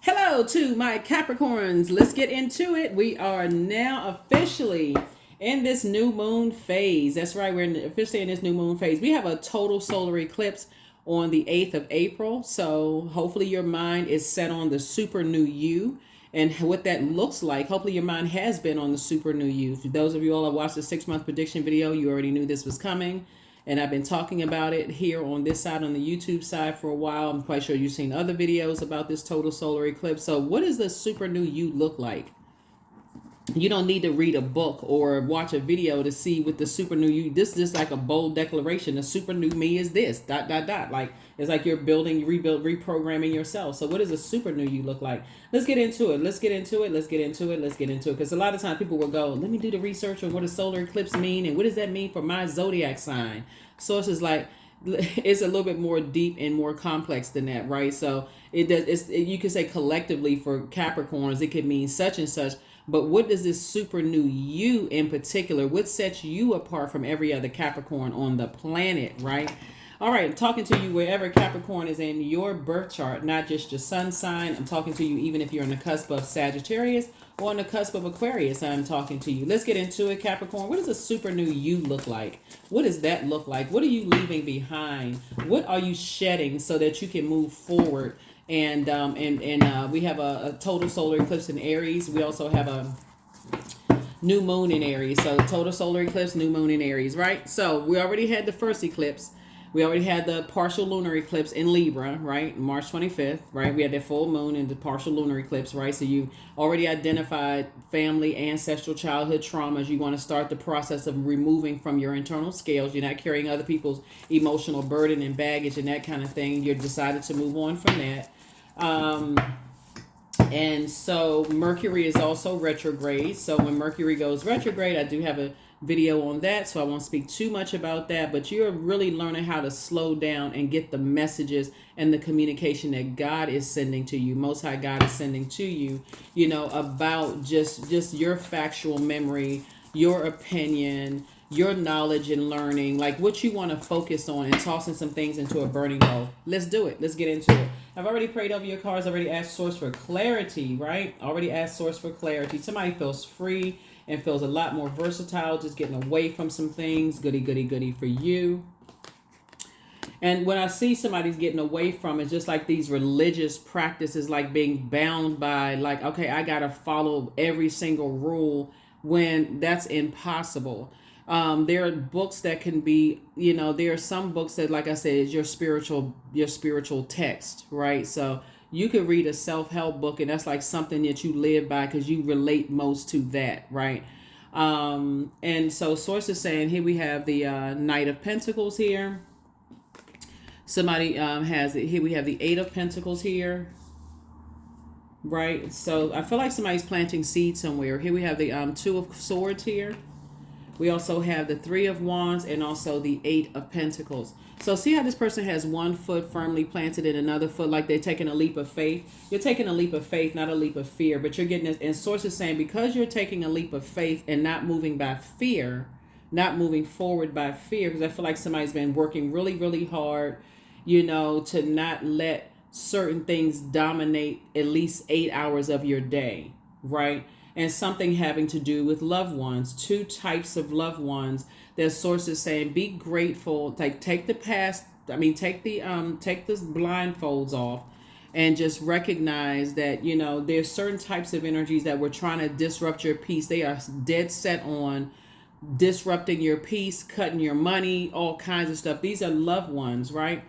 Hello to my Capricorns. Let's get into it. We are now officially in this new moon phase. That's right. Officially in this new moon phase. We have a total solar eclipse on the 8th of April. So hopefully your mind is set on the super new you and what that looks like. Hopefully your mind has been on the super new you. For those of you all that watched the 6-month prediction video, you already knew this was coming. And I've been talking about it here on this side, on the YouTube side, for a while. I'm quite sure you've seen other videos about this total solar eclipse. So what does the super new you look like? You don't need to read a book or watch a video to see what the super new you. This is just like a bold declaration. The super new me is this, dot, dot, dot. Like, it's like you're building, reprogramming yourself. So what does a super new you look like? Let's get into it. Let's get into it. Because a lot of times people will go, let me do the research on what a solar eclipse mean. And what does that mean for my zodiac sign? Sources like, it's a little bit more deep and more complex than that, right? So it does. You could say collectively for Capricorns, it could mean such and such. But what does this super new you in particular, what sets you apart from every other Capricorn on the planet, right? All right, I'm talking to you wherever Capricorn is in your birth chart, not just your sun sign. I'm talking to you even if you're on the cusp of Sagittarius or on the cusp of Aquarius. I'm talking to you. Let's get into it, Capricorn. What does a super new you look like? What does that look like? What are you leaving behind? What are you shedding so that you can move forward? And we have a total solar eclipse in Aries. We also have a new moon in Aries. So total solar eclipse, new moon in Aries, right? So we already had the first eclipse. We already had the partial lunar eclipse in Libra, right? March 25th, right? We had the full moon and the partial lunar eclipse, right? So you already identified family, ancestral, childhood traumas. You want to start the process of removing from your internal scales. You're not carrying other people's emotional burden and baggage and that kind of thing. You're decided to move on from that. And so Mercury is also retrograde. So when Mercury goes retrograde, I do have a video on that, so I won't speak too much about that, but you're really learning how to slow down and get the messages and the communication that God is sending to you, Most High God is sending to you, you know, about just your factual memory, your opinion, your knowledge and learning, like what you want to focus on, and tossing some things into a burning bowl. Let's do it. Let's get into it. I've already prayed over your cards, already asked Source for clarity, right? Already asked Source for clarity. Somebody feels free and feels a lot more versatile, just getting away from some things. Goody, goody, goody for you. And when I see somebody's getting away from it, just like these religious practices, like being bound by, like, okay, I got to follow every single rule, when that's impossible. There are books that can be, you know, there are some books that, like I said, is your spiritual text, right? So you could read a self-help book and that's like something that you live by because you relate most to that, right? And so Source is saying, here we have the Knight of Pentacles here. Somebody has it here. We have the Eight of Pentacles here, right? So I feel like somebody's planting seeds somewhere. Here we have the Two of Swords here. We also have the Three of Wands and also the Eight of Pentacles. So see how this person has one foot firmly planted in another foot, like they're taking a leap of faith. You're taking a leap of faith, not a leap of fear, but you're getting this. And Source is saying, because you're taking a leap of faith and not moving by fear, not moving forward by fear, because I feel like somebody's been working really, really hard, you know, to not let certain things dominate at least 8 hours of your day, right? And something having to do with loved ones, two types of loved ones that Source is saying, be grateful, take the past, take the blindfolds off and just recognize that, you know, there's certain types of energies that were trying to disrupt your peace. They are dead set on disrupting your peace, cutting your money, all kinds of stuff. These are loved ones, right?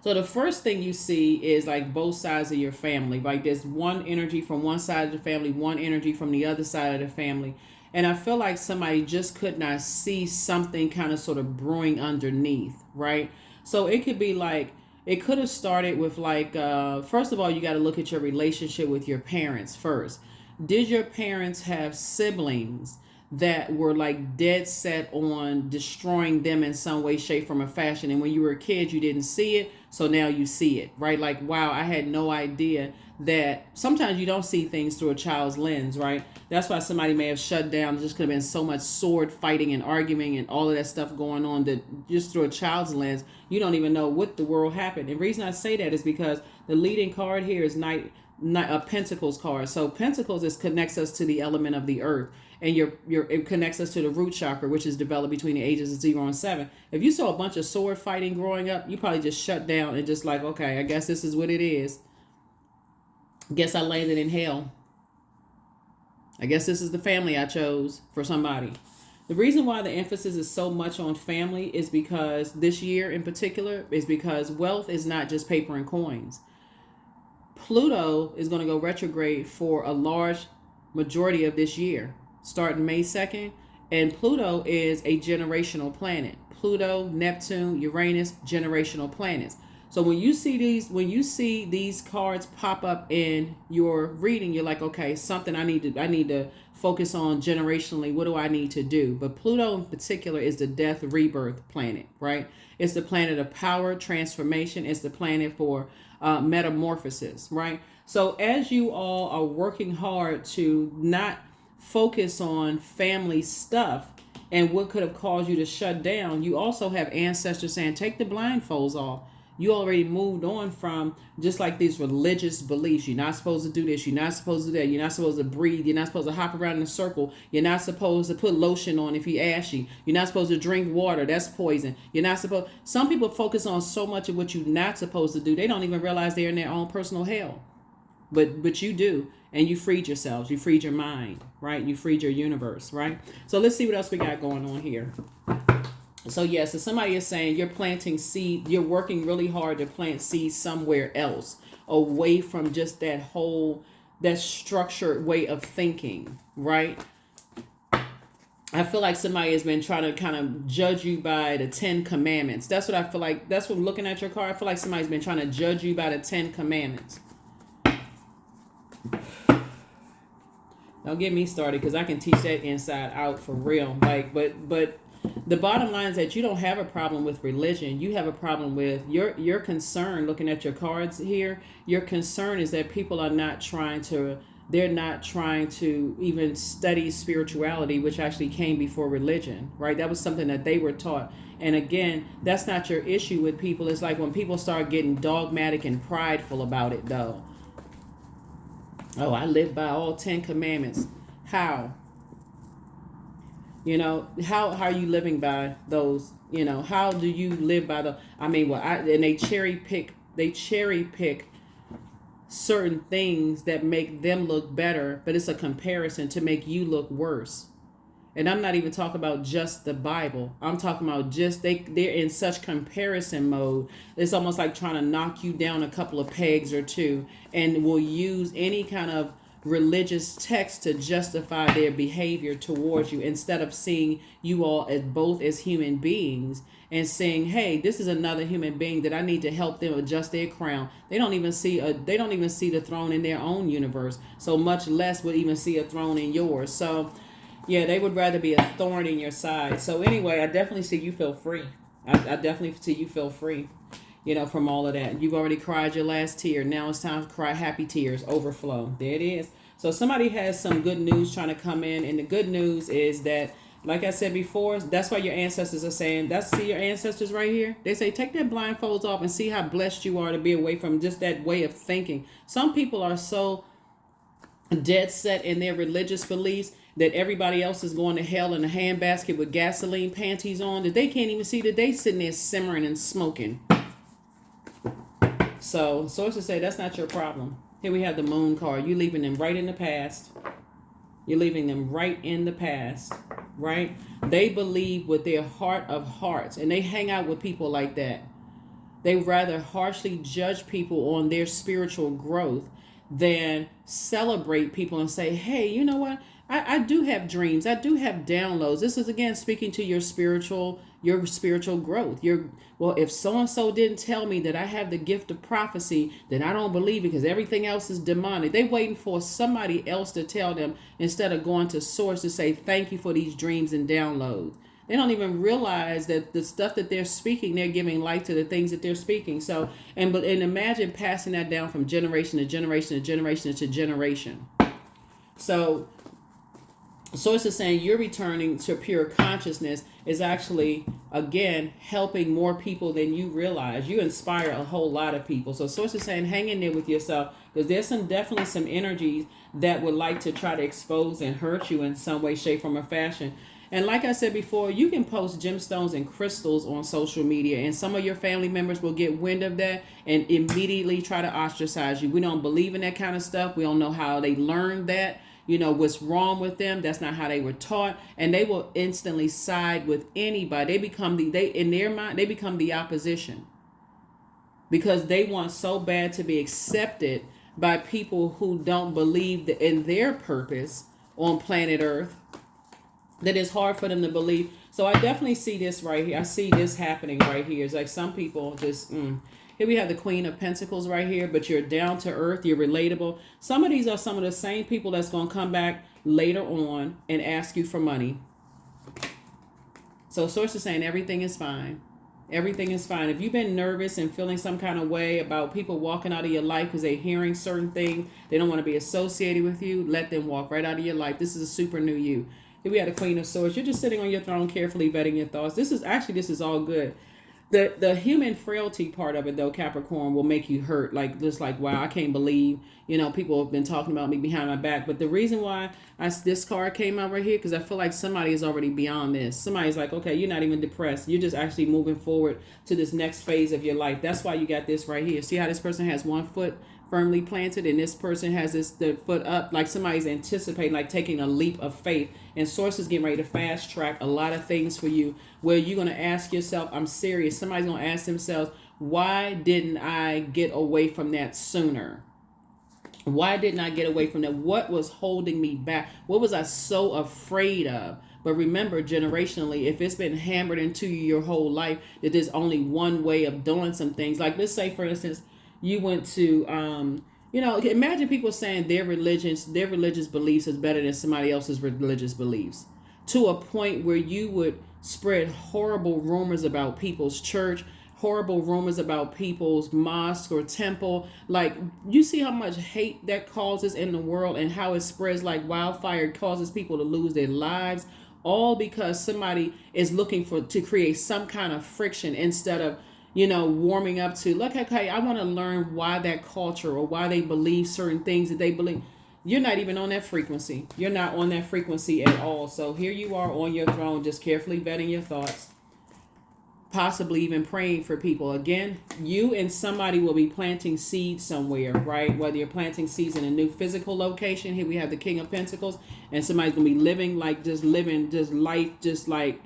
So the first thing you see is like both sides of your family, right? There's one energy from one side of the family, one energy from the other side of the family. And I feel like somebody just could not see something kind of sort of brewing underneath, right? So it could be like, it could have started with like, first of all, you got to look at your relationship with your parents first. Did your parents have siblings that were like dead set on destroying them in some way, shape, form, or fashion? And when you were a kid, you didn't see it. So now you see it, right? Like, wow, I had no idea that sometimes you don't see things through a child's lens, right? That's why somebody may have shut down. Just could have been so much sword fighting and arguing and all of that stuff going on that just through a child's lens, you don't even know what the world happened. And the reason I say that is because The leading card here is a Pentacles card. So Pentacles connects us to the element of the earth, and it connects us to the root chakra, which is developed between the ages of 0 and 7. If you saw a bunch of sword fighting growing up, you probably just shut down and just like, okay, I guess this is what it is. Guess I landed in hell. I guess this is the family I chose for somebody. The reason why the emphasis is so much on family is because this year in particular is because wealth is not just paper and coins. Pluto is going to go retrograde for a large majority of this year, starting May 2nd. And Pluto is a generational planet. Pluto, Neptune, Uranus, generational planets. So when you see these cards pop up in your reading, you're like, okay, something I need to focus on generationally. What do I need to do? But Pluto in particular is the death rebirth planet, right? It's the planet of power, transformation. It's the planet for metamorphosis, right? So as you all are working hard to not focus on family stuff and what could have caused you to shut down, you also have ancestors saying, take the blindfolds off. You already moved on from just like these religious beliefs. You're not supposed to do this. You're not supposed to do that. You're not supposed to breathe. You're not supposed to hop around in a circle. You're not supposed to put lotion on if you're ashy. You're not supposed to drink water. That's poison. You're not supposed. Some people focus on so much of what you're not supposed to do. They don't even realize they're in their own personal hell. But you do. And you freed yourselves. You freed your mind, right? You freed your universe, right? So let's see what else we got going on here. So yes, if somebody is saying you're planting seed, you're working really hard to plant seeds somewhere else, away from just that structured way of thinking, right? I feel like somebody has been trying to kind of judge you by the 10 commandments. That's what I feel like. That's what I'm looking at your card. I feel like somebody's been trying to judge you by the 10 commandments. Don't get me started, because I can teach that inside out for real. Like, but the bottom line is that you don't have a problem with religion. You have a problem with your concern. Looking at your cards here, your concern is that people are not trying to. They're not trying to even study spirituality, which actually came before religion, right? That was something that they were taught. And again, that's not your issue with people. It's like when people start getting dogmatic and prideful about it, though. Oh, I live by all 10 commandments. How? You know, how are you living by those? You know, how do you live by the? I mean, and they cherry pick certain things that make them look better, but it's a comparison to make you look worse. And I'm not even talking about just the Bible. I'm talking about just they're in such comparison mode. It's almost like trying to knock you down a couple of pegs or two, and will use any kind of religious text to justify their behavior towards you, instead of seeing you all as both as human beings and saying, hey, this is another human being that I need to help them adjust their crown. They don't even see the throne in their own universe, so much less would even see a throne in yours. So yeah, they would rather be a thorn in your side. So anyway, I definitely see you feel free. I definitely see you feel free, you know, from all of that. You've already cried your last tear. Now it's time to cry happy tears, overflow. There it is. So somebody has some good news trying to come in. And the good news is that, like I said before, that's why your ancestors are saying, see your ancestors right here? They say, take that blindfolds off and see how blessed you are to be away from just that way of thinking. Some people are so dead set in their religious beliefs that everybody else is going to hell in a handbasket with gasoline panties on, that they can't even see that they sitting there simmering and smoking. So sources say that's not your problem. Here we have the moon card. You're leaving them right in the past. You're leaving them right in the past, right? They believe with their heart of hearts, and they hang out with people like that. They rather harshly judge people on their spiritual growth than celebrate people and say, hey, you know what? I do have dreams. I do have downloads. This is, again, speaking to your spiritual growth. Well, if so-and-so didn't tell me that I have the gift of prophecy, then I don't believe it because everything else is demonic. They're waiting for somebody else to tell them instead of going to source to say, thank you for these dreams and downloads. They don't even realize that the stuff that they're speaking, they're giving life to the things that they're speaking. So, and imagine passing that down from generation to generation to generation to generation. So Source is saying you're returning to pure consciousness is actually, again, helping more people than you realize. You inspire a whole lot of people. So source is saying hang in there with yourself, because there's definitely some energies that would like to try to expose and hurt you in some way, shape, form, or fashion. And like I said before, you can post gemstones and crystals on social media, and some of your family members will get wind of that and immediately try to ostracize you. We don't believe in that kind of stuff. We don't know how they learned that, what's wrong with them. That's not how they were taught, and they will instantly side with anybody. They become in their mind, they become the opposition, because they want so bad to be accepted by people who don't believe in their purpose on planet Earth, that it's hard for them to believe. So I definitely see this right here. I see this happening right here. It's like some people just Here we have the Queen of Pentacles right here, but you're down to earth, you're relatable. Some of these are some of the same people that's going to come back later on and ask you for money. So source is saying everything is fine. Everything is fine. If you've been nervous and feeling some kind of way about people walking out of your life because they're hearing certain things, they don't want to be associated with you, let them walk right out of your life. This is a super new you. Here we have the Queen of Swords. You're just sitting on your throne, carefully vetting your thoughts. This is all good. The human frailty part of it, though, Capricorn, will make you hurt. Like, just like, wow, I can't believe, people have been talking about me behind my back. But the reason why this card came out right here, because I feel like somebody is already beyond this. Somebody's like, okay, you're not even depressed. You're just actually moving forward to this next phase of your life. That's why you got this right here. See how this person has one foot firmly planted and this person has the foot up, like somebody's anticipating, like taking a leap of faith. And source is getting ready to fast track a lot of things for you, where you're going to ask yourself, I'm serious. Somebody's going to ask themselves, why didn't I get away from that sooner? Why didn't I get away from that? What was holding me back? What was I so afraid of? But remember, generationally, if it's been hammered into you your whole life that there's only one way of doing some things, like let's say, for instance, you went to, imagine people saying their religious beliefs is better than somebody else's religious beliefs, to a point where you would spread horrible rumors about people's church, horrible rumors about people's mosque or temple. Like, you see how much hate that causes in the world and how it spreads like wildfire, causes people to lose their lives, all because somebody is looking to create some kind of friction instead of warming up to, look, okay, I want to learn why that culture or why they believe certain things that they believe. You're not even on that frequency. You're not on that frequency at all. So here you are on your throne, just carefully vetting your thoughts, possibly even praying for people. Again, you and somebody will be planting seeds somewhere, right? Whether you're planting seeds in a new physical location. Here we have the King of Pentacles, and somebody's going to be living life, just like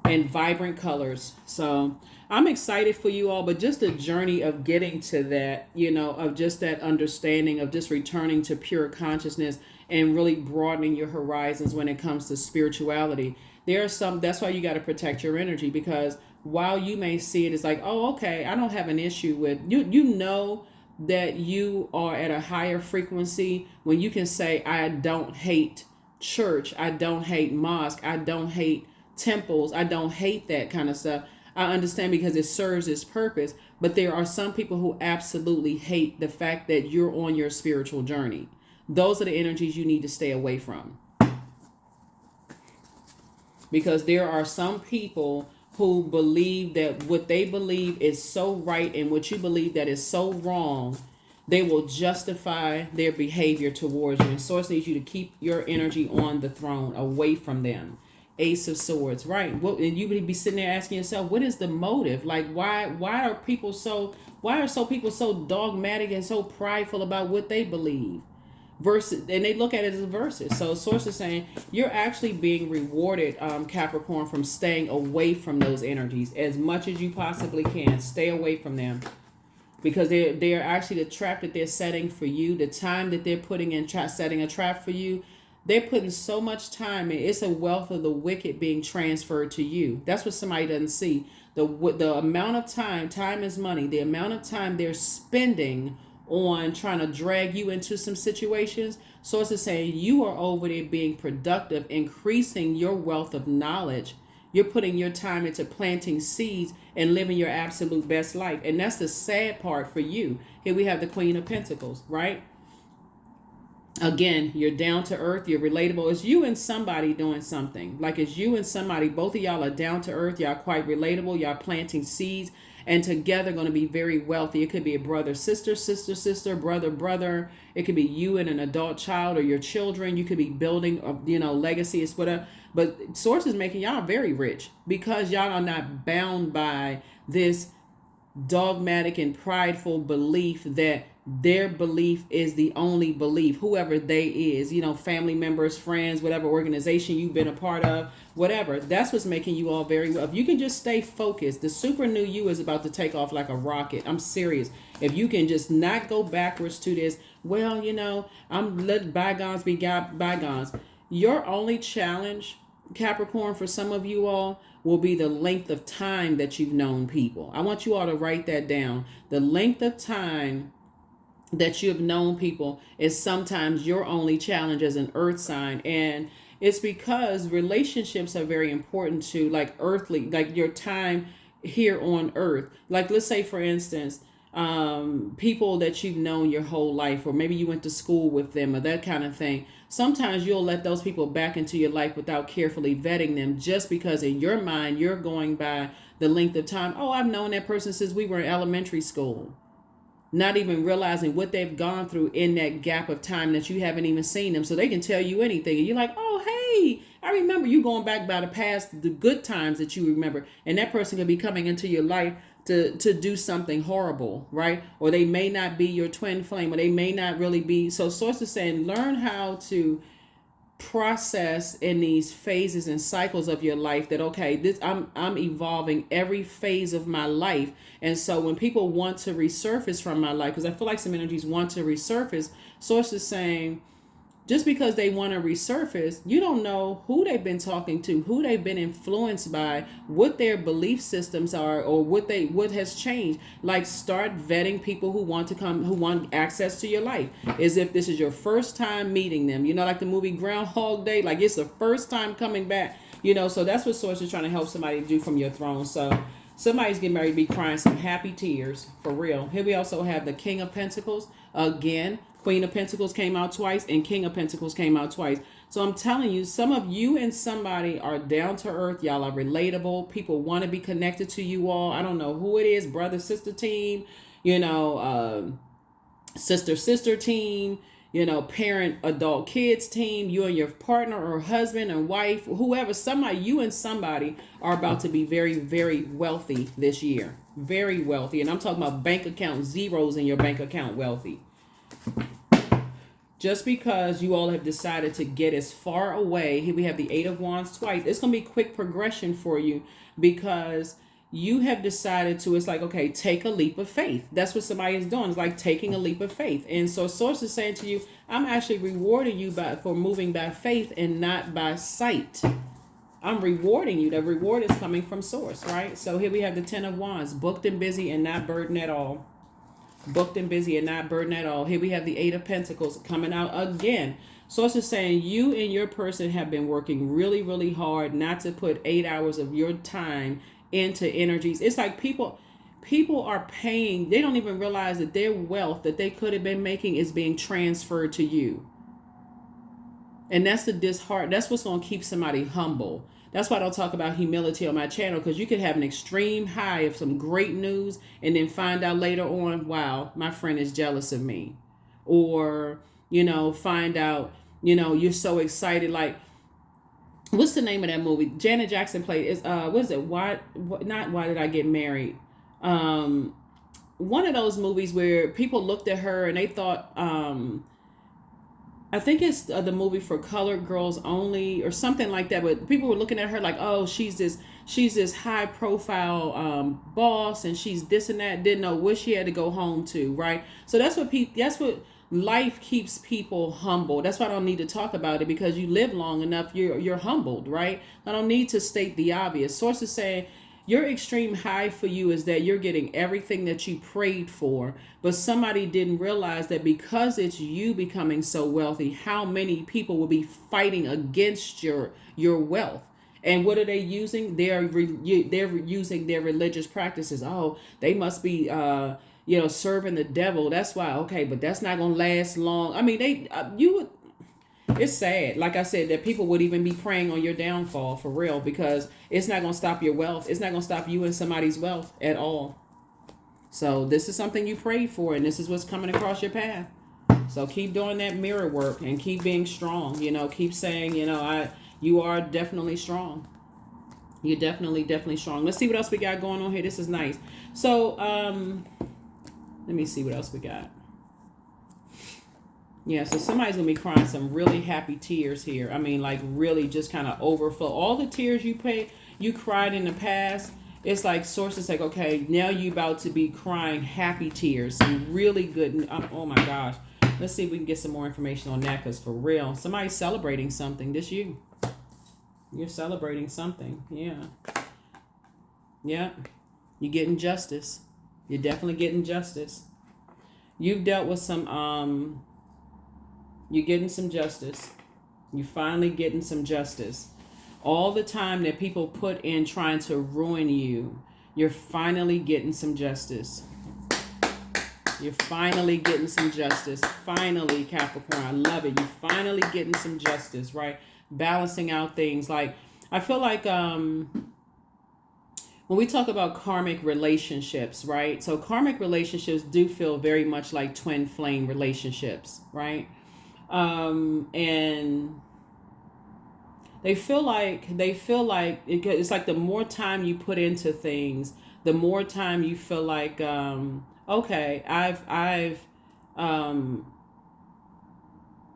in vibrant colors. So I'm excited for you all, but just the journey of getting to that, of just that understanding of just returning to pure consciousness and really broadening your horizons when it comes to spirituality. That's why you got to protect your energy, because while you may see it as like, oh, okay, I don't have an issue with you, that you are at a higher frequency when you can say, I don't hate church, I don't hate mosque, I don't hate temples, I don't hate that kind of stuff. I understand, because it serves its purpose. But there are some people who absolutely hate the fact that you're on your spiritual journey. Those are the energies you need to stay away from, because there are some people who believe that what they believe is so right and what you believe that is so wrong. They will justify their behavior towards you. And source needs you to keep your energy on the throne, away from them. Ace of Swords, right? And you would be sitting there asking yourself, what is the motive? Like, why are people so dogmatic and so prideful about what they believe? And they look at it as verses. So source is saying you're actually being rewarded, Capricorn, from staying away from those energies as much as you possibly can. Stay away from them, because they're actually the trap that they're setting for you. The time that they're putting in setting a trap for you, they're putting so much time in. It's a wealth of the wicked being transferred to you. That's what somebody doesn't see. The amount of time is money. The amount of time they're spending on trying to drag you into some situations. So it's saying you are over there being productive, increasing your wealth of knowledge. You're putting your time into planting seeds and living your absolute best life. And that's the sad part for you. Here we have the Queen of Pentacles, right? Again, you're down to earth, you're relatable. It's you and somebody doing something. Like it's you and somebody, both of y'all are down to earth, y'all quite relatable, y'all planting seeds, and together going to be very wealthy. It could be a brother, sister, sister, sister, brother, brother. It could be you and an adult child or your children. You could be building a legacy. It's whatever. But Source is making y'all very rich because y'all are not bound by this dogmatic and prideful belief that their belief is the only belief, whoever they is, family members, friends, whatever organization you've been a part of, whatever. That's what's making you all very well. If you can just stay focused, the super new you is about to take off like a rocket. I'm serious. If you can just not go backwards to this, well, I'm let bygones be bygones. Your only challenge, Capricorn, for some of you all will be the length of time that you've known people. I want you all to write that down. The length of time that you have known people is sometimes your only challenge as an earth sign. And it's because relationships are very important to like earthly, like your time here on earth. Like let's say for instance, people that you've known your whole life, or maybe you went to school with them or that kind of thing. Sometimes you'll let those people back into your life without carefully vetting them, just because in your mind you're going by the length of time. Oh, I've known that person since we were in elementary school, not even realizing what they've gone through in that gap of time that you haven't even seen them. So they can tell you anything. And you're like, oh, hey, I remember you going back by the past, the good times that you remember. And that person could be coming into your life to do something horrible, right? Or they may not be your twin flame, or they may not really be. So Source is saying, learn how to process in these phases and cycles of your life that okay, this I'm evolving every phase of my life. And so when people want to resurface from my life, because I feel like some energies want to resurface, Source is saying just because they want to resurface, you don't know who they've been talking to, who they've been influenced by, what their belief systems are, or what has changed. Like start vetting people who want to come, who want access to your life, as if this is your first time meeting them. Like the movie Groundhog Day, like it's the first time coming back. So that's what Source is trying to help somebody do from your throne. So somebody's getting ready to be crying some happy tears for real. Here we also have the King of Pentacles again. Queen of Pentacles came out twice and King of Pentacles came out twice. So I'm telling you, some of you and somebody are down to earth. Y'all are relatable. People want to be connected to you all. I don't know who it is, brother, sister team, sister team, parent, adult kids team, you and your partner or husband and wife, whoever, somebody, you and somebody are about to be very, very wealthy this year. Very wealthy. And I'm talking about bank account zeros in your bank account wealthy. Just because you all have decided to get as far away, here we have the Eight of Wands twice. It's going to be quick progression for you because you have decided to, it's like, okay, take a leap of faith. That's what somebody is doing. It's like taking a leap of faith. And so Source is saying to you, I'm actually rewarding you for moving by faith and not by sight. I'm rewarding you. The reward is coming from Source, right? So here we have the Ten of Wands, booked and busy and not burdened at all. Booked and busy and not burdened at all. Here we have the Eight of Pentacles coming out again. Source is saying you and your person have been working really, really hard not to put 8 hours of your time into energies. It's like people are paying. They don't even realize that their wealth that they could have been making is being transferred to you. And that's that's what's going to keep somebody humble. That's why I don't talk about humility on my channel, because you could have an extreme high of some great news and then find out later on, wow, my friend is jealous of me. Or, find out, you're so excited. Like, what's the name of that movie? Janet Jackson played. What is it? Why Did I Get Married? One of those movies where people looked at her and they thought, I think it's the movie For Colored Girls Only or something like that. But people were looking at her like, oh, she's this high profile boss, and she's this and that. Didn't know what she had to go home to, right? So that's what life keeps people humble. That's why I don't need to talk about it, because you live long enough, you're humbled, right? I don't need to state the obvious. Sources say your extreme high for you is that you're getting everything that you prayed for, but somebody didn't realize that because it's you becoming so wealthy, how many people will be fighting against your wealth. And what are they using? They're using their religious practices. Oh, they must be, serving the devil. That's why, okay, but that's not going to last long. I mean, it's sad. Like I said, that people would even be praying on your downfall for real, because it's not going to stop your wealth. It's not going to stop you and somebody's wealth at all. So this is something you prayed for, and this is what's coming across your path. So keep doing that mirror work and keep being strong. Keep saying, you are definitely strong. You're definitely strong. Let's see what else we got going on here. This is nice. So, let me see what else we got. Yeah, so somebody's going to be crying some really happy tears here. I mean, like really just kind of overflow. All the tears you cried in the past, it's like sources like, okay, now you about to be crying happy tears. Some really good, oh my gosh. Let's see if we can get some more information on that, because for real, somebody's celebrating something. This you. You're celebrating something. Yeah. Yeah. You're getting justice. You're definitely getting justice. You've dealt with some, you're getting some justice. You're finally getting some justice. All the time that people put in trying to ruin you, you're finally getting some justice. You're finally getting some justice. Finally, Capricorn. I love it. You're finally getting some justice, right? Balancing out things. Like, I feel like when we talk about karmic relationships, right? So karmic relationships do feel very much like twin flame relationships, right? And they feel like it's like the more time you put into things, the more time you feel like, okay,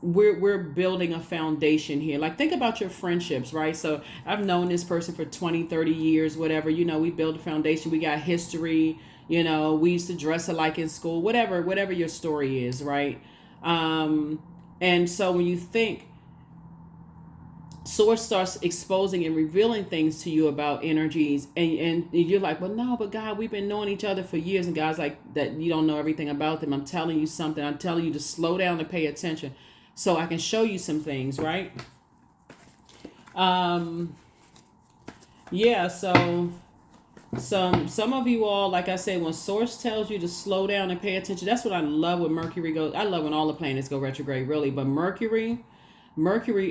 we're building a foundation here. Like, think about your friendships, right? So I've known this person for 20, 30 years, whatever, we build a foundation. We got history, we used to dress alike in school, whatever your story is, right? And so when you think, Source starts exposing and revealing things to you about energies, and you're like, well, no, but God, we've been knowing each other for years. And God's like, that you don't know everything about them. I'm telling you something. I'm telling you to slow down and pay attention so I can show you some things, right? Yeah, so some of you all, like I said, when Source tells you to slow down and pay attention, that's what I love when Mercury goes. I love when all the planets go retrograde, really, but Mercury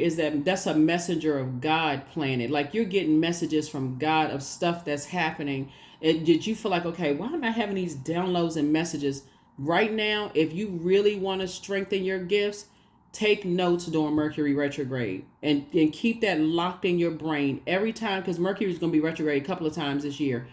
is that's a messenger of God planet. Like, you're getting messages from God of stuff that's happening. Did you feel like, okay, why am I having these downloads and messages right now? If you really want to strengthen your gifts, take notes during Mercury retrograde and keep that locked in your brain every time, because Mercury is going to be retrograde a couple of times this year.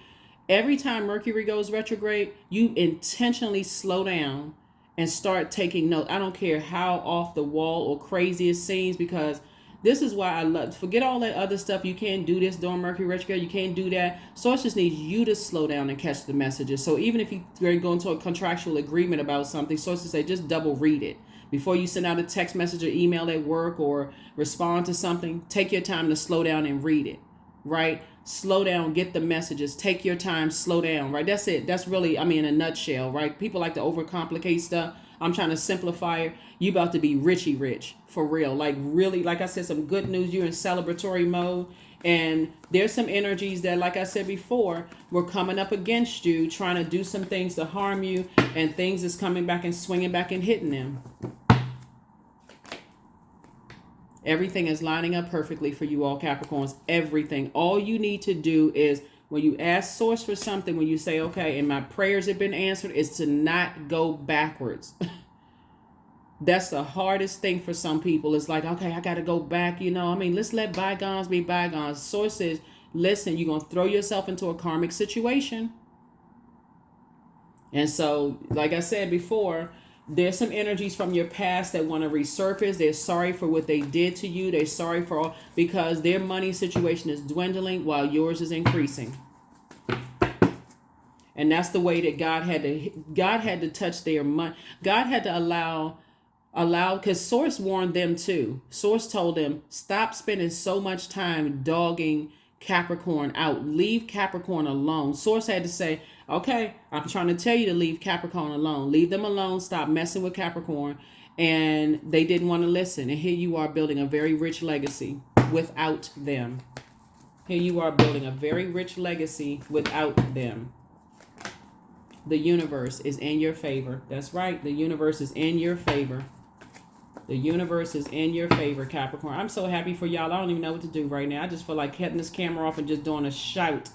Every time Mercury goes retrograde, you intentionally slow down and start taking notes. I don't care how off the wall or crazy it seems, because this is why I love, forget all that other stuff. You can't do this during Mercury retrograde. You can't do that. Source just needs you to slow down and catch the messages. So even if you're going to a contractual agreement about something, sources say just double read it. Before you send out a text message or email at work or respond to something, take your time to slow down and read it, right? Slow down, get the messages, take your time, slow down, right? That's it. That's really, in a nutshell, right? People like to overcomplicate stuff. I'm trying to simplify it. You about to be richy rich, for real. Like, really, like I said, some good news. You're in celebratory mode. And there's some energies that, like I said before, were coming up against you, trying to do some things to harm you, and things is coming back and swinging back and hitting them. Everything is lining up perfectly for you all, Capricorns. Everything. All you need to do is, when you ask Source for something, when you say, okay, and my prayers have been answered, is to not go backwards. That's the hardest thing for some people. It's like, okay, I got to go back. Let's let bygones be bygones. Source says, listen, you're going to throw yourself into a karmic situation. And so, like I said before, there's some energies from your past that want to resurface. They're sorry for what they did to you. They're sorry for all, because their money situation is dwindling while yours is increasing. And that's the way that God had to touch their money. God had to allow, because Source warned them too. Source told them, stop spending so much time dogging Capricorn out. Leave Capricorn alone. Source had to say, okay, I'm trying to tell you to leave Capricorn alone. Leave them alone. Stop messing with Capricorn. And they didn't want to listen. And here you are building a very rich legacy without them. Here you are building a very rich legacy without them. The universe is in your favor. That's right. The universe is in your favor. The universe is in your favor, Capricorn. I'm so happy for y'all. I don't even know what to do right now. I just feel like cutting this camera off and just doing a shout.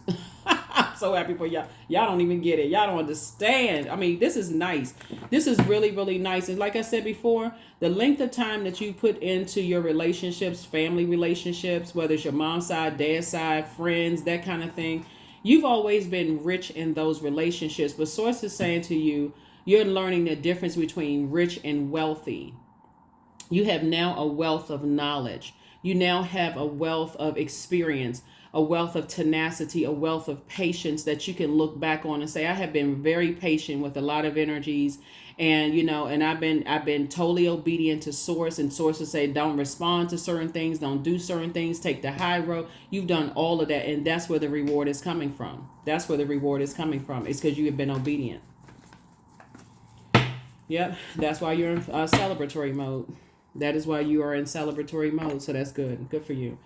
I'm so happy for y'all. Y'all don't even get it. Y'all don't understand. I mean, this is nice. This is really, really nice. And like I said before, the length of time that you put into your relationships, family relationships, whether it's your mom's side, dad's side, friends, that kind of thing, you've always been rich in those relationships. But Source is saying to you, you're learning the difference between rich and wealthy. You have now a wealth of knowledge. You now have a wealth of experience, a wealth of tenacity, a wealth of patience that you can look back on and say, I have been very patient with a lot of energies. And, and I've been totally obedient to Source, and Source will say, don't respond to certain things, don't do certain things, take the high road. You've done all of that. And that's where the reward is coming from. That's where the reward is coming from. It's because you have been obedient. Yep. That's why you're in celebratory mode. That is why you are in celebratory mode. So that's good. Good for you.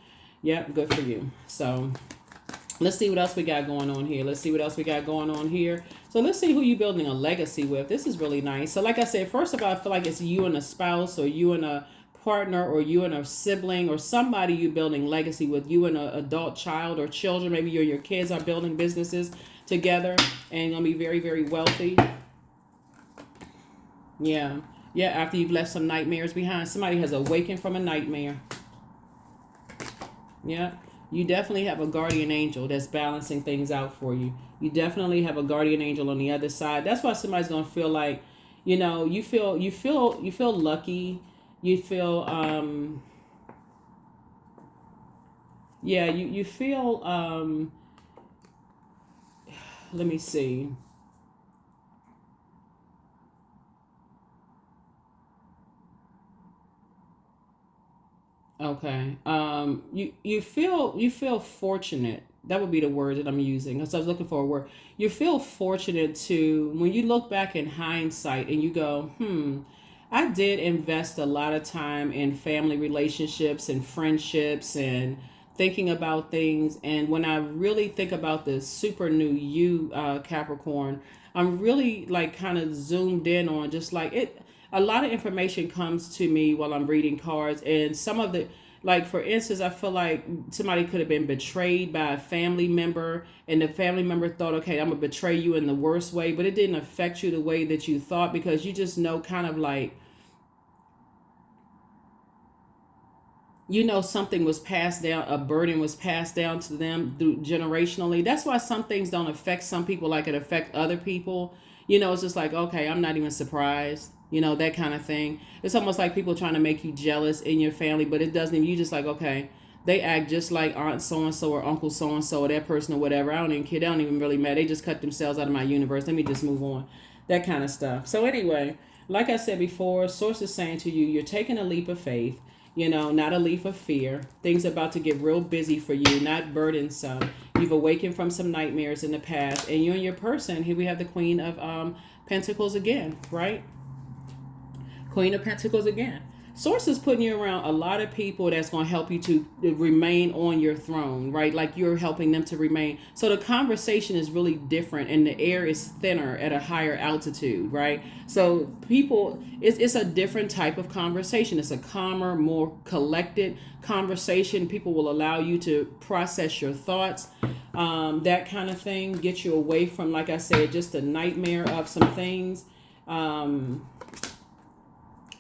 Yep, good for you. So let's see what else we got going on here. So let's see who you're building a legacy with. This is really nice. So like I said, first of all, I feel like it's you and a spouse, or you and a partner, or you and a sibling, or somebody you're building legacy with. You and an adult child or children. Maybe you and your kids are building businesses together and going to be very, very wealthy. Yeah. Yeah, after you've left some nightmares behind. Somebody has awakened from a nightmare. Yeah, you definitely have a guardian angel that's balancing things out for you. You definitely have a guardian angel on the other side. That's why somebody's going to feel like, you feel lucky. You feel, you feel, let me see. Okay. You feel fortunate. That would be the word that I'm using. Because I was looking for a word. You feel fortunate to, when you look back in hindsight and you go, I did invest a lot of time in family relationships and friendships and thinking about things. And when I really think about the super new you, Capricorn, I'm really like kind of zoomed in on just like it. A lot of information comes to me while I'm reading cards, and some of the, like for instance, I feel like somebody could have been betrayed by a family member, and the family member thought, okay, I'm gonna betray you in the worst way, but it didn't affect you the way that you thought, because you just know kind of like, something was passed down, a burden was passed down to them through generationally. That's why some things don't affect some people like it affect other people. It's just like, okay, I'm not even surprised. That kind of thing. It's almost like people trying to make you jealous in your family, but it doesn't even, you just like, okay, they act just like aunt so-and-so or uncle so-and-so or that person or whatever. I don't even care. They don't even really matter. They just cut themselves out of my universe. Let me just move on. That kind of stuff. So anyway, like I said before, Source is saying to you, you're taking a leap of faith, not a leap of fear. Things are about to get real busy for you, not burdensome. You've awakened from some nightmares in the past, and you and your person, here we have the Queen of Pentacles again, right? Queen of Pentacles again. Source is putting you around a lot of people that's going to help you to remain on your throne, right? Like you're helping them to remain. So the conversation is really different, and the air is thinner at a higher altitude, right? So people, it's a different type of conversation. It's a calmer, more collected conversation. People will allow you to process your thoughts, that kind of thing. Get you away from, like I said, just a nightmare of some things.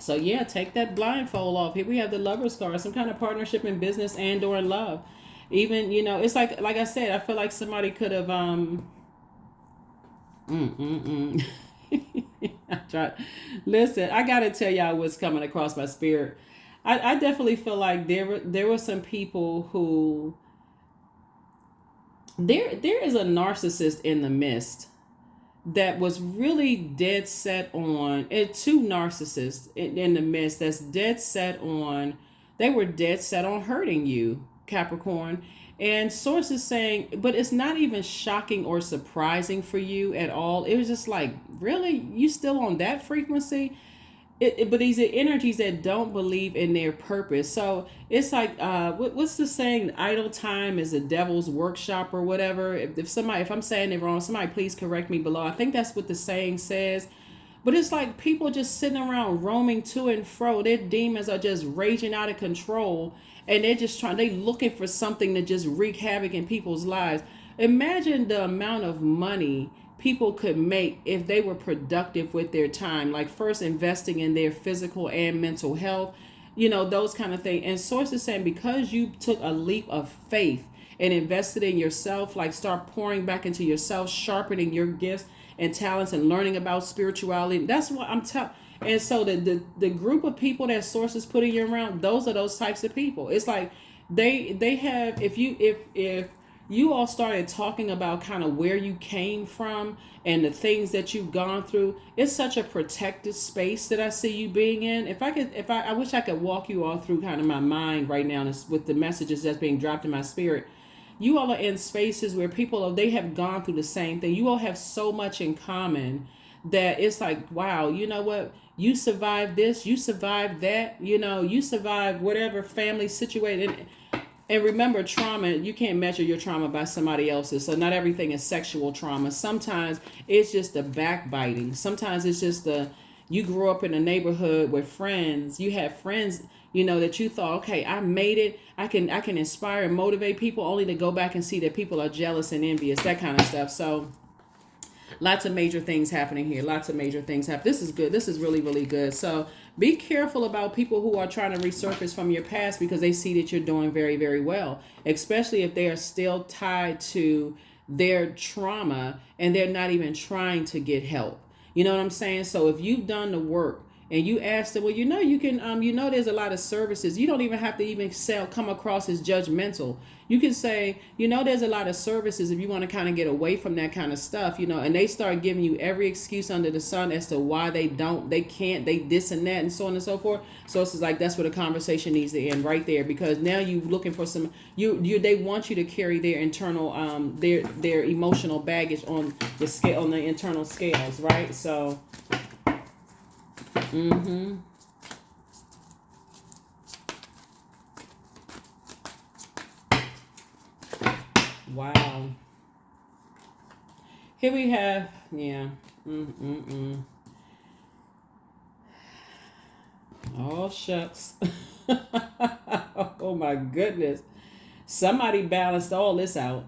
So yeah, take that blindfold off. Here we have the Lover's card, some kind of partnership in business and or in love. Even, it's like I said, I feel like somebody could have, I tried. Listen, I got to tell y'all what's coming across my spirit. I definitely feel like there were some people who, there is a narcissist in the midst that was really dead set on, and two narcissists in the midst that's dead set on, they were dead set on hurting you, Capricorn. And Source is saying, but it's not even shocking or surprising for you at all. It was just like, really? You still on that frequency? but these are energies that don't believe in their purpose. So it's like, what's the saying? Idle time is a devil's workshop or whatever. If I'm saying it wrong, somebody please correct me below. I think that's what the saying says. But it's like people just sitting around roaming to and fro. Their demons are just raging out of control, and they looking for something to just wreak havoc in people's lives. Imagine the amount of money people could make if they were productive with their time, like first investing in their physical and mental health, those kind of things. And Source is saying, because you took a leap of faith and invested in yourself, like start pouring back into yourself, sharpening your gifts and talents and learning about spirituality. That's what I'm telling. And so the group of people that Source is putting you around, those are those types of people. It's like they have, if you all started talking about kind of where you came from and the things that you've gone through, it's such a protected space that I see you being in. I wish I could walk you all through kind of my mind right now with the messages that's being dropped in my spirit. You all are in spaces where they have gone through the same thing. You all have so much in common that it's like, wow, you know what? You survived this, you survived that, you survived whatever family situation. And remember, trauma, you can't measure your trauma by somebody else's. So not everything is sexual trauma. Sometimes it's just the backbiting. Sometimes it's just you grew up in a neighborhood with friends. You have friends, that you thought, okay, I made it. I can inspire and motivate people, only to go back and see that people are jealous and envious, that kind of stuff. So lots of major things happening here. Lots of major things happen. This is good. This is really, really good. So be careful about people who are trying to resurface from your past, because they see that you're doing very, very well, especially if they are still tied to their trauma and they're not even trying to get help. You know what I'm saying? So if you've done the work and you ask them, well, you can, there's a lot of services. You don't even have to even come across as judgmental. You can say, there's a lot of services if you want to kind of get away from that kind of stuff, and they start giving you every excuse under the sun as to why they can't, they this and that and so on and so forth. So it's like, that's where the conversation needs to end right there, because now you're looking for they want you to carry their internal, their emotional baggage on the scale, on the internal scales, right? So, wow. Here we have, yeah. Oh, shucks. Oh, my goodness. Somebody balanced all this out.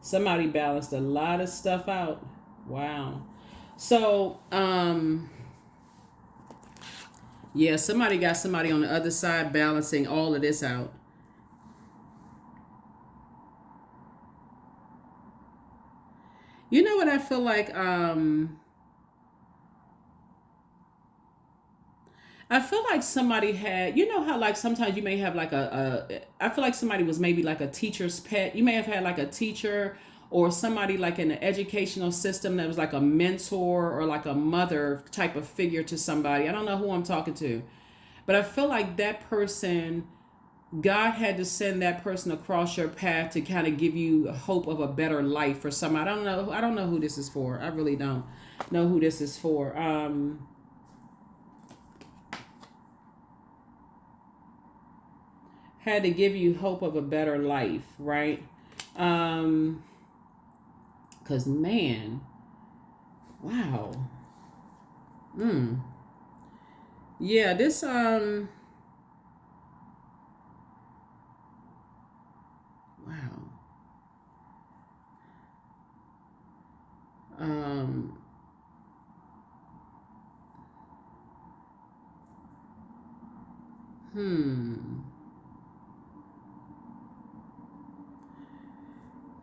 Somebody balanced a lot of stuff out. Wow. So, yeah, somebody got somebody on the other side balancing all of this out. You know what I feel like? I feel like somebody had, how like sometimes you may have like I feel like somebody was maybe like a teacher's pet. You may have had like a teacher or somebody like in the educational system that was like a mentor or like a mother type of figure to somebody. I don't know who I'm talking to, but I feel like that person, God had to send that person across your path to kind of give you hope of a better life for somebody. I don't know who this is for. I really don't know who this is for. Had to give you hope of a better life, right? Because, man, wow. Yeah, this, wow. Um,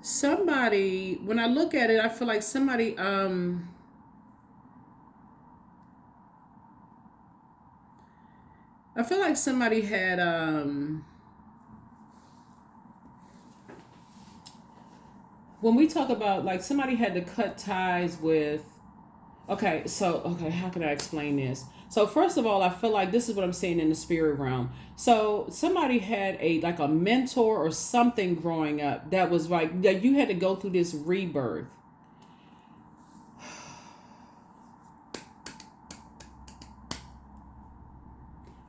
Somebody, when I look at it, I feel like somebody, I feel like somebody had, when we talk about like somebody had to cut ties with, okay, how can I explain this? So first of all, I feel like this is what I'm seeing in the spirit realm. So somebody had like a mentor or something growing up that was like that you had to go through this rebirth.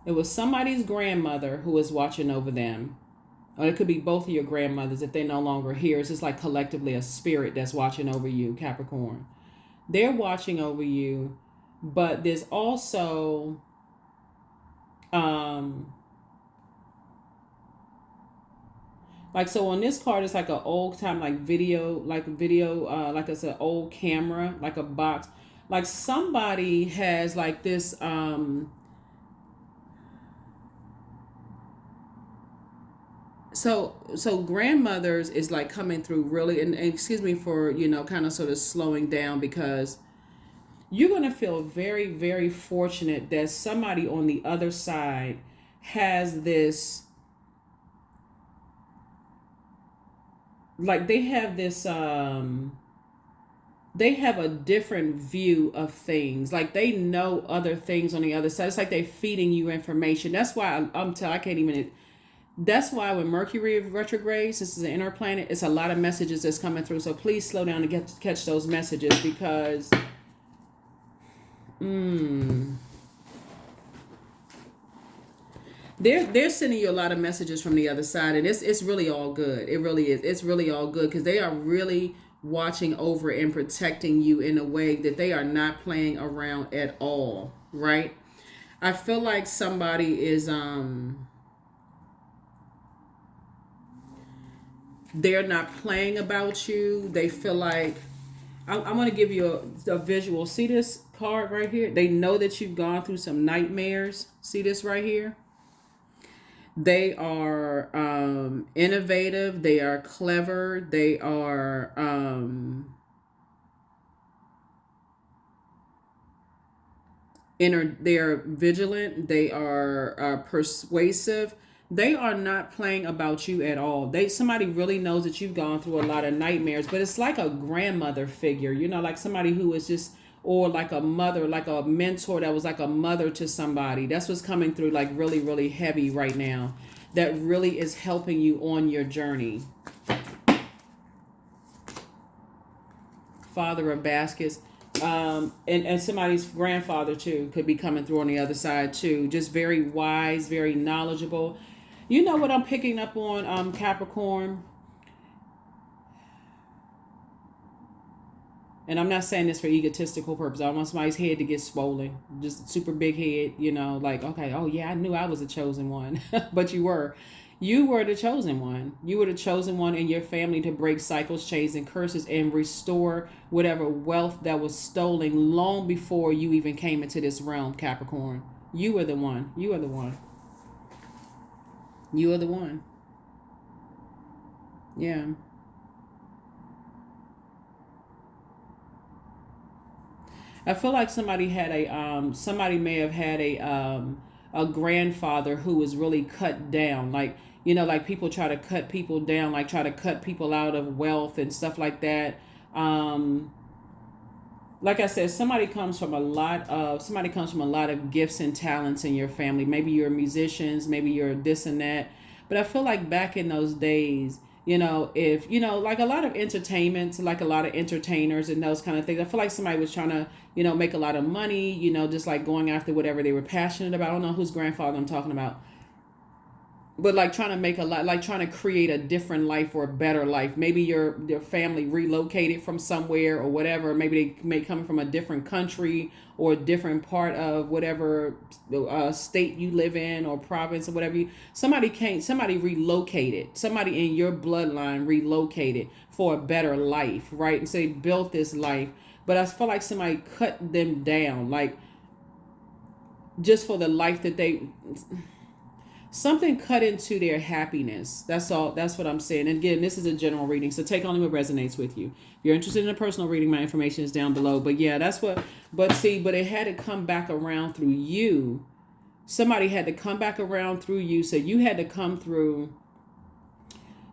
It was somebody's grandmother who was watching over them. Or it could be both of your grandmothers if they're no longer here. It's just like collectively a spirit that's watching over you, Capricorn. They're watching over you, but there's also like, so on this card it's like an old time like video, like it's an old camera, like a box. Like somebody has like this so grandmothers is like coming through really, and excuse me for, you know, kind of sort of slowing down, because you're going to feel very, very fortunate that somebody on the other side has this, like they have this they have a different view of things. Like they know other things on the other side. It's like they're feeding you information. That's why I'm telling, I can't even, that's why when Mercury retrogrades, this is an inner planet, it's a lot of messages that's coming through. So please slow down and catch those messages, because they're sending you a lot of messages from the other side, and it's really all good. It really is. It's really all good, because they are really watching over and protecting you in a way that they are not playing around at all, right? I feel like somebody is they're not playing about you. They feel like, I want to give you a visual. See this card right here? They know that you've gone through some nightmares. See this right here? They are innovative. They are clever. They are they are vigilant. They are persuasive. They are not playing about you at all. Somebody really knows that you've gone through a lot of nightmares, but it's like a grandmother figure, you know, like somebody who is just, or like a mother, like a mentor that was like a mother to somebody. That's what's coming through like really, really heavy right now. That really is helping you on your journey. Father of baskets. And somebody's grandfather too could be coming through on the other side too. Just very wise, very knowledgeable. You know what I'm picking up on, Capricorn? And I'm not saying this for egotistical purpose. I want somebody's head to get swollen. Just super big head, you know, like, okay, oh yeah, I knew I was a chosen one. But you were. You were the chosen one. You were the chosen one in your family to break cycles, chains, and curses and restore whatever wealth that was stolen long before you even came into this realm, Capricorn. You were the one. You are the one. You are the one. Yeah. I feel like somebody may have had a grandfather who was really cut down. Like, you know, like people try to cut people down, like try to cut people out of wealth and stuff like that. Like I said, somebody comes from a lot of gifts and talents in your family. Maybe you're musicians, maybe you're this and that. But I feel like back in those days, you know, if, you know, like a lot of entertainments, like a lot of entertainers and those kind of things, I feel like somebody was trying to, you know, make a lot of money, you know, just like going after whatever they were passionate about. I don't know whose grandfather I'm talking about, but like trying to make a lot, like trying to create a different life or a better life. Maybe your family relocated from somewhere or whatever. Maybe they may come from a different country or a different part of whatever state you live in or province or whatever. Somebody relocated. Somebody in your bloodline relocated for a better life, right? And so they built this life. But I feel like somebody cut them down, like just for the life that something cut into their happiness. That's all. That's what I'm saying. And again, this is a general reading, so take only what resonates with you. If you're interested in a personal reading, my information is down below. But yeah, that's what. But it had to come back around through you. Somebody had to come back around through you. So you had to come through.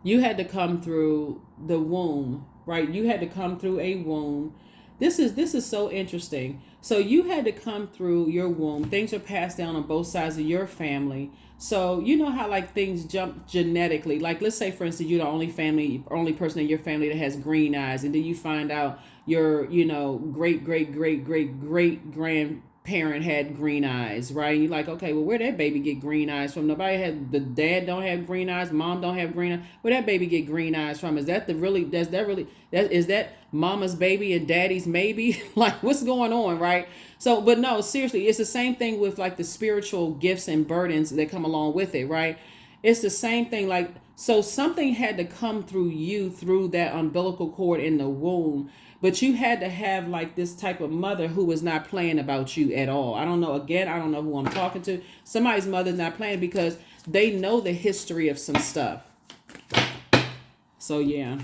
You had to come through the womb, right? You had to come through a womb. This is so interesting. So you had to come through your womb. Things are passed down on both sides of your family. So you know how like things jump genetically. Like let's say for instance you're the only person in your family that has green eyes, and then you find out your, you know, great parent had green eyes, right? You're like, okay, well, where that baby get green eyes from? Nobody had, the dad don't have green eyes, mom don't have green eyes. Where that baby get green eyes from? Is that is that mama's baby and daddy's maybe? Like, what's going on, right? So, but no, seriously, it's the same thing with like the spiritual gifts and burdens that come along with it, right? It's the same thing. Like, so something had to come through you through that umbilical cord in the womb, but you had to have like this type of mother who was not playing about you at all. I don't know. Again, I don't know who I'm talking to. Somebody's mother's not playing because they know the history of some stuff. So yeah.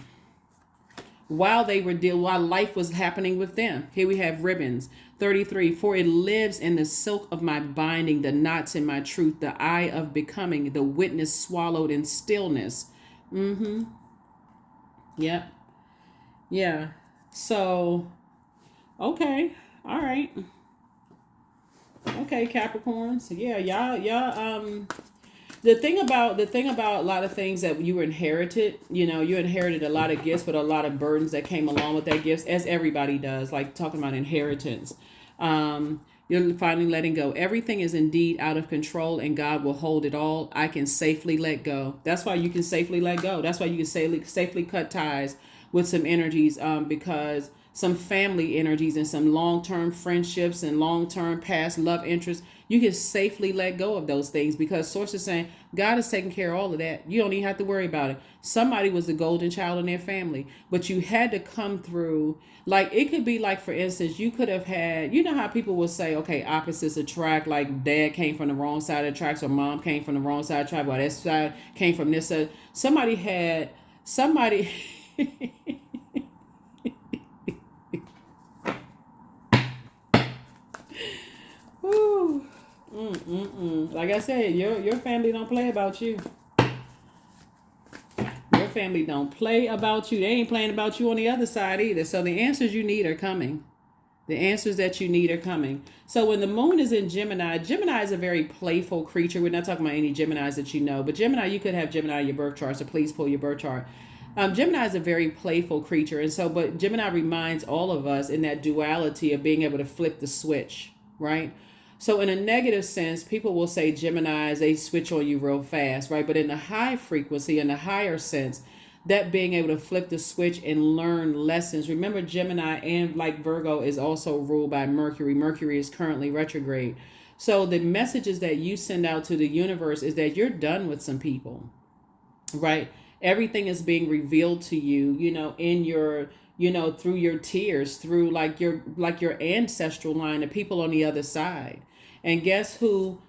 While life was happening with them. Here we have ribbons. 33, for it lives in the silk of my binding, the knots in my truth, the eye of becoming, the witness swallowed in stillness. Yep. Yeah. So, okay. All right. Okay, Capricorns. Yeah, y'all, the thing about a lot of things that you inherited, you inherited a lot of gifts, but a lot of burdens that came along with that gifts, as everybody does, like talking about inheritance. You're finally letting go. Everything is indeed out of control and God will hold it all. I can safely let go. That's why you can safely let go. That's why you can safely cut ties with some energies, because some family energies and some long-term friendships and long-term past love interests, you can safely let go of those things because source is saying God is taking care of all of that. You don't even have to worry about it. Somebody was the golden child in their family, but you had to come through. Like, it could be like, for instance, you could have had, you know how people will say, okay, opposites attract, like dad came from the wrong side of the tracks or mom came from the wrong side of the track, or that side came from this side. Somebody Whew. Like I said, your family don't play about you. Your family don't play about you. They ain't playing about you on the other side either. So the answers you need are coming. The answers that you need are coming. So when the moon is in Gemini, Gemini is a very playful creature. We're not talking about any Geminis that you know, but Gemini, you could have Gemini in your birth chart, so please pull your birth chart. Gemini is a very playful creature. And so, but Gemini reminds all of us in that duality of being able to flip the switch, right? So in a negative sense, people will say Geminis, they switch on you real fast, right? But in the high frequency, in the higher sense, that being able to flip the switch and learn lessons. Remember, Gemini and like Virgo is also ruled by Mercury. Mercury is currently retrograde. So the messages that you send out to the universe is that you're done with some people, right? Everything is being revealed to you, in your, through your tears, through like your ancestral line, the people on the other side. And guess who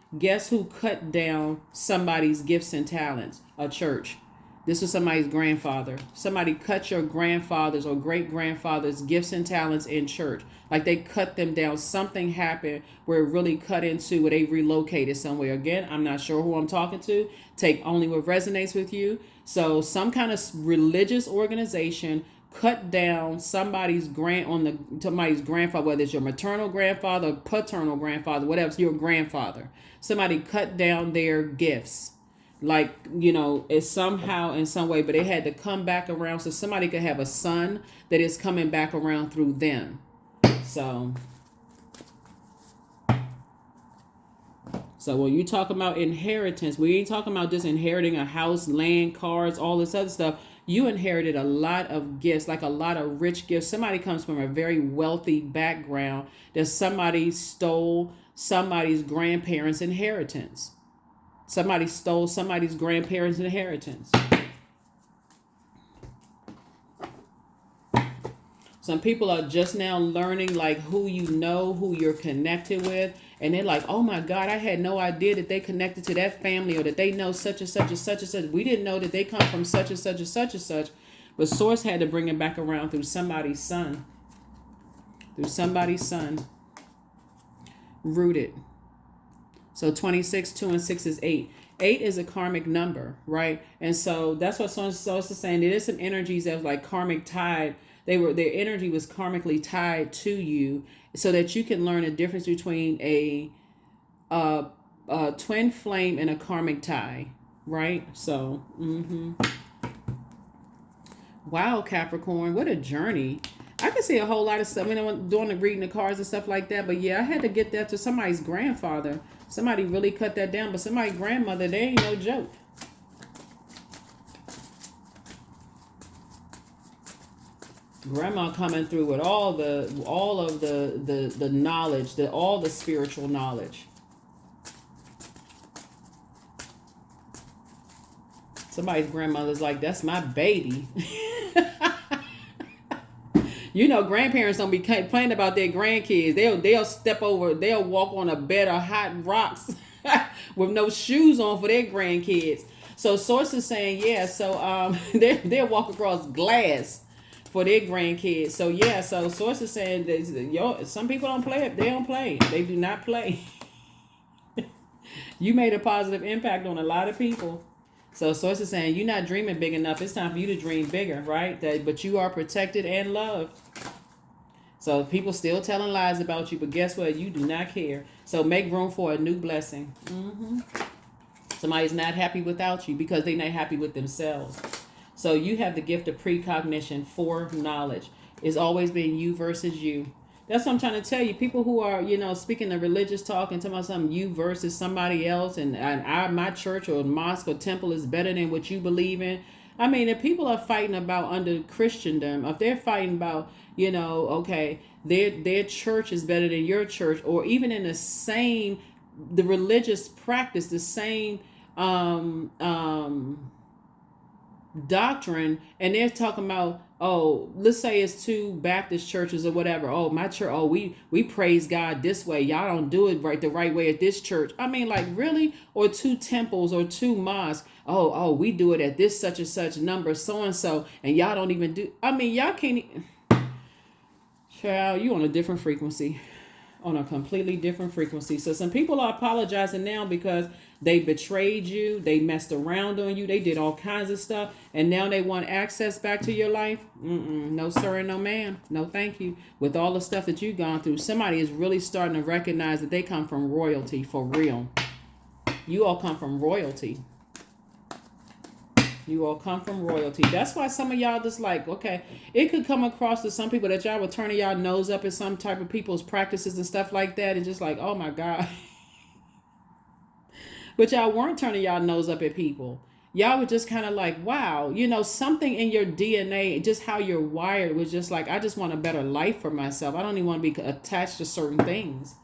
cut down somebody's gifts and talents? A church. This was somebody's grandfather. Somebody cut your grandfather's or great grandfather's gifts and talents in church. Like they cut them down. Something happened where it really cut into where they relocated somewhere. Again, I'm not sure who I'm talking to. Take only what resonates with you. So some kind of religious organization cut down somebody's grandfather, whether it's your maternal grandfather, paternal grandfather, whatever, it's your grandfather. Somebody cut down their gifts. Like, it's somehow in some way, but they had to come back around so somebody could have a son that is coming back around through them. So when you talk about inheritance, we ain't talking about just inheriting a house, land, cars, all this other stuff. You inherited a lot of gifts, like a lot of rich gifts. Somebody comes from a very wealthy background that somebody stole somebody's grandparents' inheritance. Somebody stole somebody's grandparents' inheritance. Some people are just now learning like who you're connected with. And they're like, oh my God, I had no idea that they connected to that family or that they know such and such and such and such. We didn't know that they come from such and such and such and such. But Source had to bring it back around through somebody's son. Rooted. So 26, 2 and 6 is 8. 8 is a karmic number, right? And so that's what Source is saying. There is some energies that was like karmic tied. Their energy was karmically tied to you so that you can learn a difference between a twin flame and a karmic tie, right? So, wow, Capricorn, what a journey. I can see a whole lot of stuff. I mean, I'm doing the reading the cards and stuff like that. But yeah, I had to get that to somebody's grandfather. Somebody really cut that down. But somebody's grandmother, they ain't no joke. Grandma coming through with all of the knowledge, all the spiritual knowledge. Somebody's grandmother's like, that's my baby. You know, grandparents don't be complaining about their grandkids. They'll step over, they'll walk on a bed of hot rocks with no shoes on for their grandkids. So source is saying, yeah, so they'll walk across glass for their grandkids. So yeah, so source is saying that some people don't play it. They don't play. They do not play. You made a positive impact on a lot of people. So source is saying you're not dreaming big enough. It's time for you to dream bigger, right? But you are protected and loved. So people still telling lies about you, but guess what? You do not care. So make room for a new blessing. Somebody's not happy without you because they're not happy with themselves. So you have the gift of precognition, foreknowledge. It's always been you versus you. That's what I'm trying to tell you. People who are, speaking the religious talk and talking about something you versus somebody else, and my church or mosque or temple is better than what you believe in. I mean, if people are fighting about under Christendom, if they're fighting about, okay, their church is better than your church, or even in the religious practice, the same doctrine, and they're talking about, oh, let's say it's two Baptist churches or whatever. Oh, my church, oh, we praise God this way. Y'all don't do it the right way at this church. I mean, like, really? Or two temples or two mosques. Oh, we do it at this such and such number, so and so, and y'all don't even do. I mean, y'all can't. Child, you on a different frequency. On a completely different frequency. So some people are apologizing now because they betrayed you, they messed around on you, they did all kinds of stuff, and now they want access back to your life. No sir and no ma'am. No thank you. With all the stuff that you've gone through, somebody is really starting to recognize that they come from royalty for real. You all come from royalty. You all come from royalty. That's why some of y'all just like, okay, it could come across to some people that y'all were turning y'all nose up at some type of people's practices and stuff like that. And just like, oh my God. But y'all weren't turning y'all nose up at people. Y'all were just kind of like, wow, something in your DNA, just how you're wired was just like, I just want a better life for myself. I don't even want to be attached to certain things.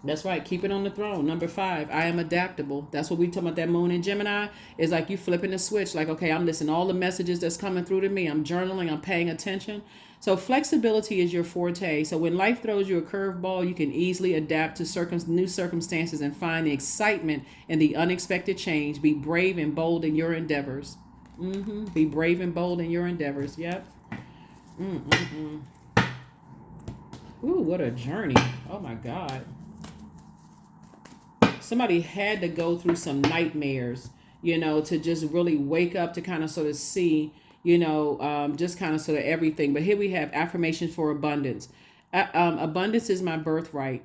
That's right. Keep it on the throne. Number 5, I am adaptable. That's what we talking about. That moon in Gemini is like you flipping the switch. Like, okay, I'm listening to all the messages that's coming through to me. I'm journaling. I'm paying attention. So flexibility is your forte. So when life throws you a curveball, you can easily adapt to new circumstances and find the excitement in the unexpected change. Be brave and bold in your endeavors. Be brave and bold in your endeavors. Yep. Ooh, what a journey. Oh my God. Somebody had to go through some nightmares, to just really wake up to kind of sort of see, just kind of sort of everything. But here we have affirmations for abundance. Abundance is my birthright.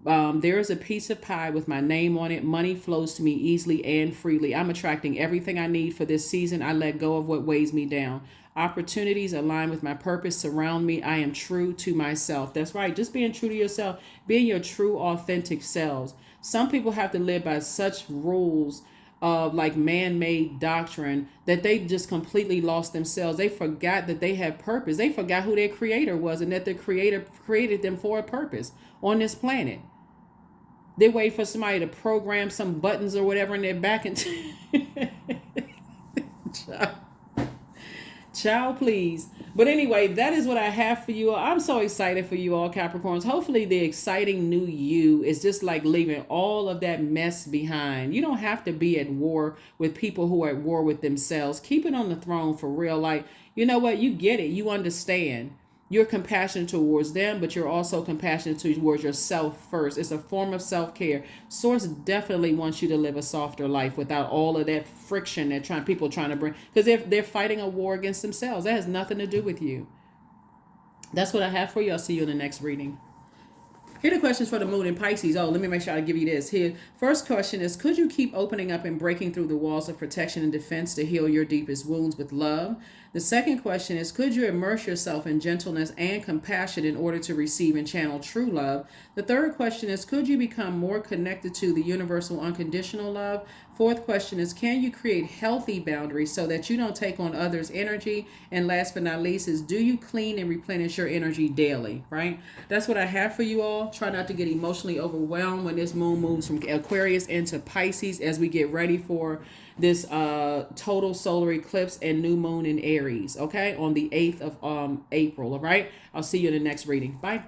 There is a piece of pie with my name on it. Money flows to me easily and freely. I'm attracting everything I need for this season. I let go of what weighs me down. Opportunities align with my purpose surround me. I am true to myself. That's right. Just being true to yourself, being your true, authentic selves. Some people have to live by such rules of like man-made doctrine that they just completely lost themselves. They forgot that they had purpose. They forgot who their creator was and that their creator created them for a purpose on this planet. They wait for somebody to program some buttons or whatever in their back and Child, please. But anyway, that is what I have for you. I'm so excited for you all, Capricorns. Hopefully the exciting new you is just like leaving all of that mess behind. You don't have to be at war with people who are at war with themselves. Keep it on the throne for real. Like, you know what? You get it. You understand. You're compassionate towards them, but you're also compassionate towards yourself first. It's a form of self-care. Source definitely wants you to live a softer life without all of that friction that people trying to bring. Because they're fighting a war against themselves. That has nothing to do with you. That's what I have for you. I'll see you in the next reading. Here are the questions for the moon in Pisces. Oh, let me make sure I give you this. Here, first question is, could you keep opening up and breaking through the walls of protection and defense to heal your deepest wounds with love? The second question is, could you immerse yourself in gentleness and compassion in order to receive and channel true love? The third question is, could you become more connected to the universal unconditional love? Fourth question is, can you create healthy boundaries so that you don't take on others' energy? And last but not least is, do you clean and replenish your energy daily, right? That's what I have for you all. Try not to get emotionally overwhelmed when this moon moves from Aquarius into Pisces as we get ready for this total solar eclipse and new moon in Aries, okay, on the 8th of April, all right? I'll see you in the next reading. Bye.